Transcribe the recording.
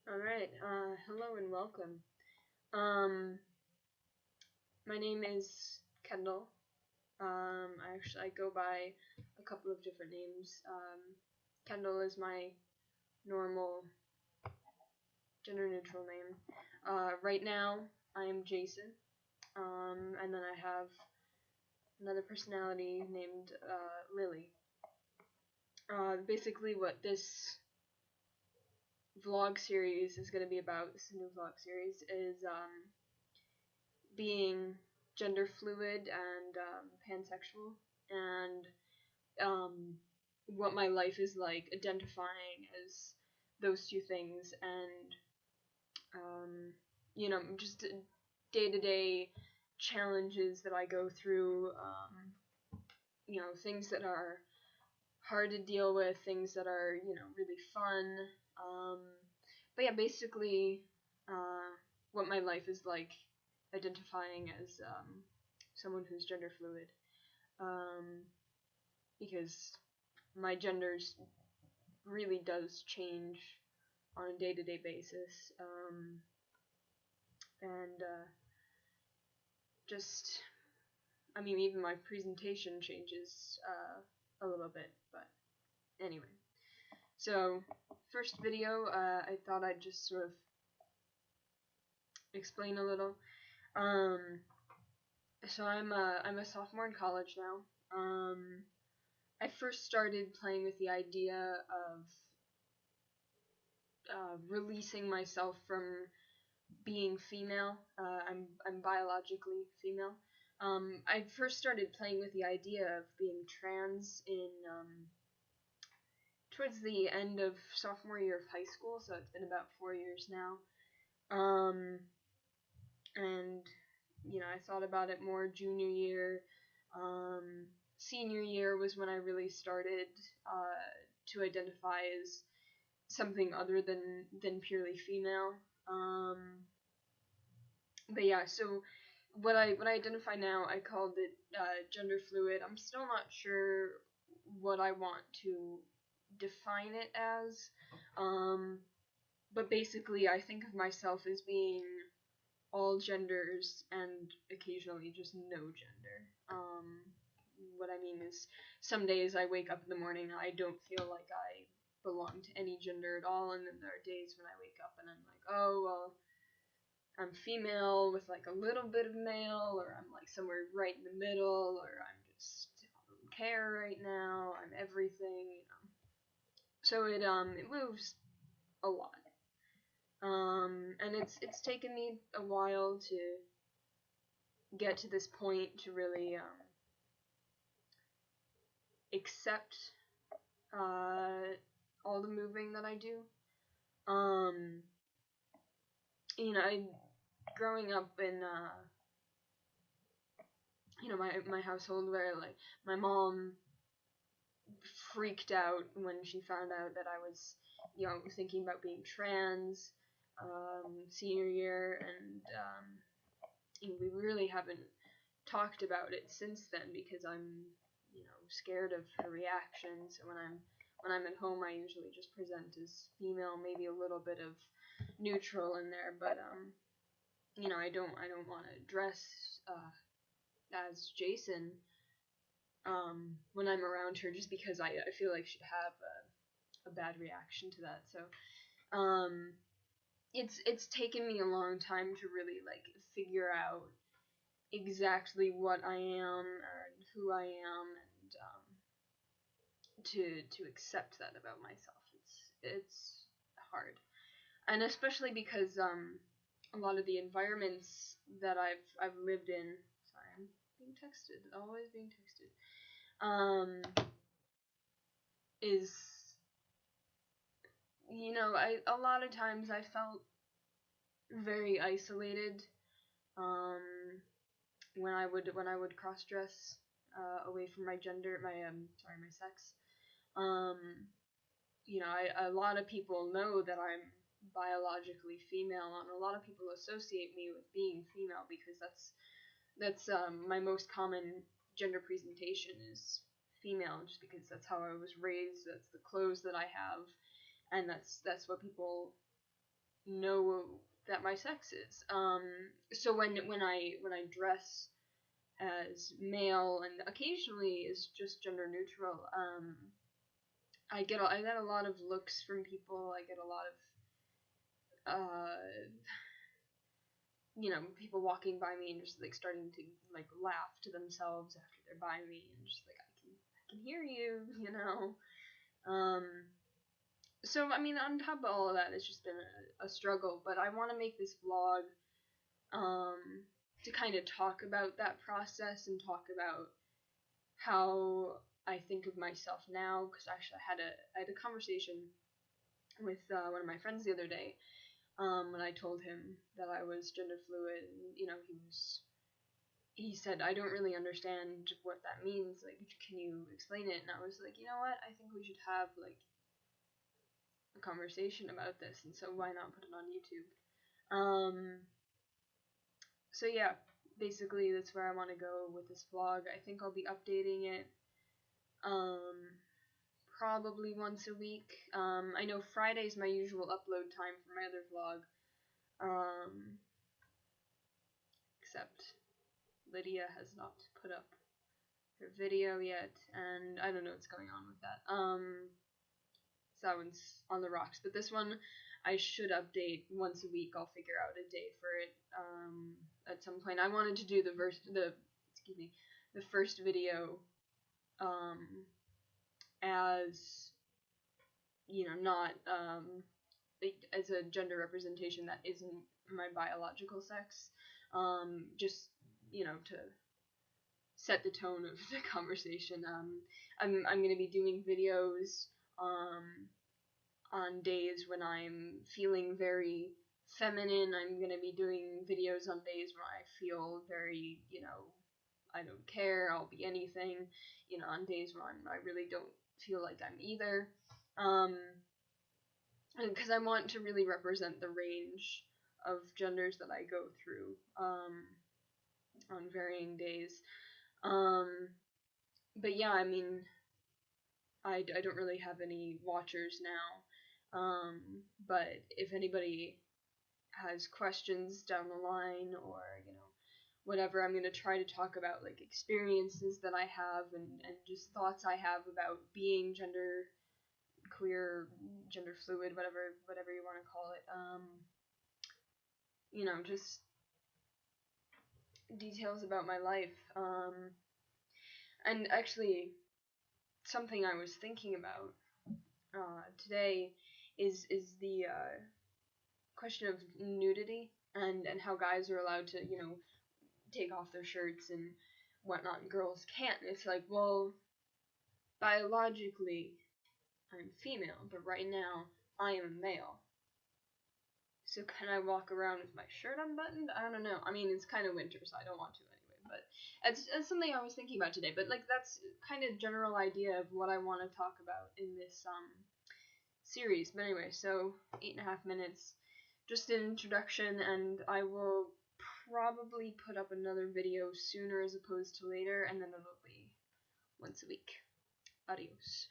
Alright, hello and welcome. Um, my name is Kendall. I go by a couple of different names. Kendall is my normal gender neutral name. Right now, I am Jason. And then I have another personality named Lily. Basically, what this vlog series is going to be about, this new vlog series, is being gender fluid and pansexual, and what my life is like identifying as those two things, and just day to day challenges that I go through, things that are hard to deal with, things that are, really fun. Um, but yeah, basically, what my life is like identifying as someone who's gender fluid. Um, because my gender really does change on a day-to-day basis, and just, I mean, even my presentation changes a little bit, but anyway. So, first video, I thought I'd just sort of explain a little. So I'm a sophomore in college now. I first started playing with the idea of releasing myself from being female. I'm biologically female. I first started playing with the idea of being trans in towards the end of sophomore year of high school, so it's been about 4 years now. And I thought about it more junior year. Senior year was when I really started to identify as something other than purely female. But yeah, so what I identify now, I called it gender fluid. I'm still not sure what I want to define it as, but basically I think of myself as being all genders and occasionally just no gender. What I mean is, some days I wake up in the morning and I don't feel like I belong to any gender at all, and then there are days when I wake up and I'm like, oh well, I'm female with like a little bit of male, or I'm like somewhere right in the middle, or I don't care right now, I'm everything. So it moves a lot. And it's taken me a while to get to this point to really accept all the moving that I do. I growing up in my household, where like my mom freaked out when she found out that I was thinking about being trans senior year, and we really haven't talked about it since then, because I'm scared of her reactions. When I'm at home, I usually just present as female, maybe a little bit of neutral in there, but I don't want to dress as Jason when I'm around her, just because I feel like she'd have a bad reaction to that. So it's taken me a long time to really like figure out exactly what I am and who I am, and to accept that about myself. It's hard, and especially because a lot of the environments that I've lived in. Sorry, I'm being texted. Always being texted. Is a lot of times I felt very isolated when I would cross dress away from my gender, my sex. Um, a lot of people know that I'm biologically female, and a lot of people associate me with being female, because that's my most common gender presentation is female, just because that's how I was raised, that's the clothes that I have, and that's what people know that my sex is. So when I dress as male and occasionally is just gender neutral, I get a lot of looks from people. I get a lot of people walking by me and just like starting to like laugh to themselves after they're by me, and just like I can hear you, you know. So I mean, on top of all of that, it's just been a struggle. But I want to make this vlog to kind of talk about that process and talk about how I think of myself now. Because actually, I had a conversation with one of my friends the other day when I told him that I was gender fluid, and he said, I don't really understand what that means. Like, can you explain it? And I was like, you know what? I think we should have like a conversation about this, and so why not put it on YouTube? So yeah, basically that's where I want to go with this vlog. I think I'll be updating it probably once a week. I know Friday's my usual upload time for my other vlog. Except Lydia has not put up her video yet, and I don't know what's going on with that. So that one's on the rocks, but this one I should update once a week. I'll figure out a day for it at some point. I wanted to do the first video as not as a gender representation that isn't my biological sex, just to set the tone of the conversation. I'm gonna be doing videos on days when I'm feeling very feminine. I'm gonna be doing videos on days when I feel very, I don't care, I'll be anything, on days when I really don't feel like I'm either. Because I want to really represent the range of genders that I go through on varying days. But yeah, I mean, I don't really have any watchers now. But if anybody has questions down the line, or whatever, I'm gonna try to talk about like experiences that I have, and just thoughts I have about being gender queer, gender fluid, whatever you want to call it. Just details about my life. And actually, something I was thinking about today is the question of nudity, and how guys are allowed to take off their shirts and whatnot, and girls can't. And it's like, well, biologically I'm female, but right now I am male. So can I walk around with my shirt unbuttoned? I don't know. I mean, it's kind of winter, so I don't want to anyway. But it's something I was thinking about today. But like, that's kind of general idea of what I want to talk about in this series. But anyway, so 8.5 minutes, just an introduction, and I will probably put up another video sooner as opposed to later, and then it'll be once a week. Adios.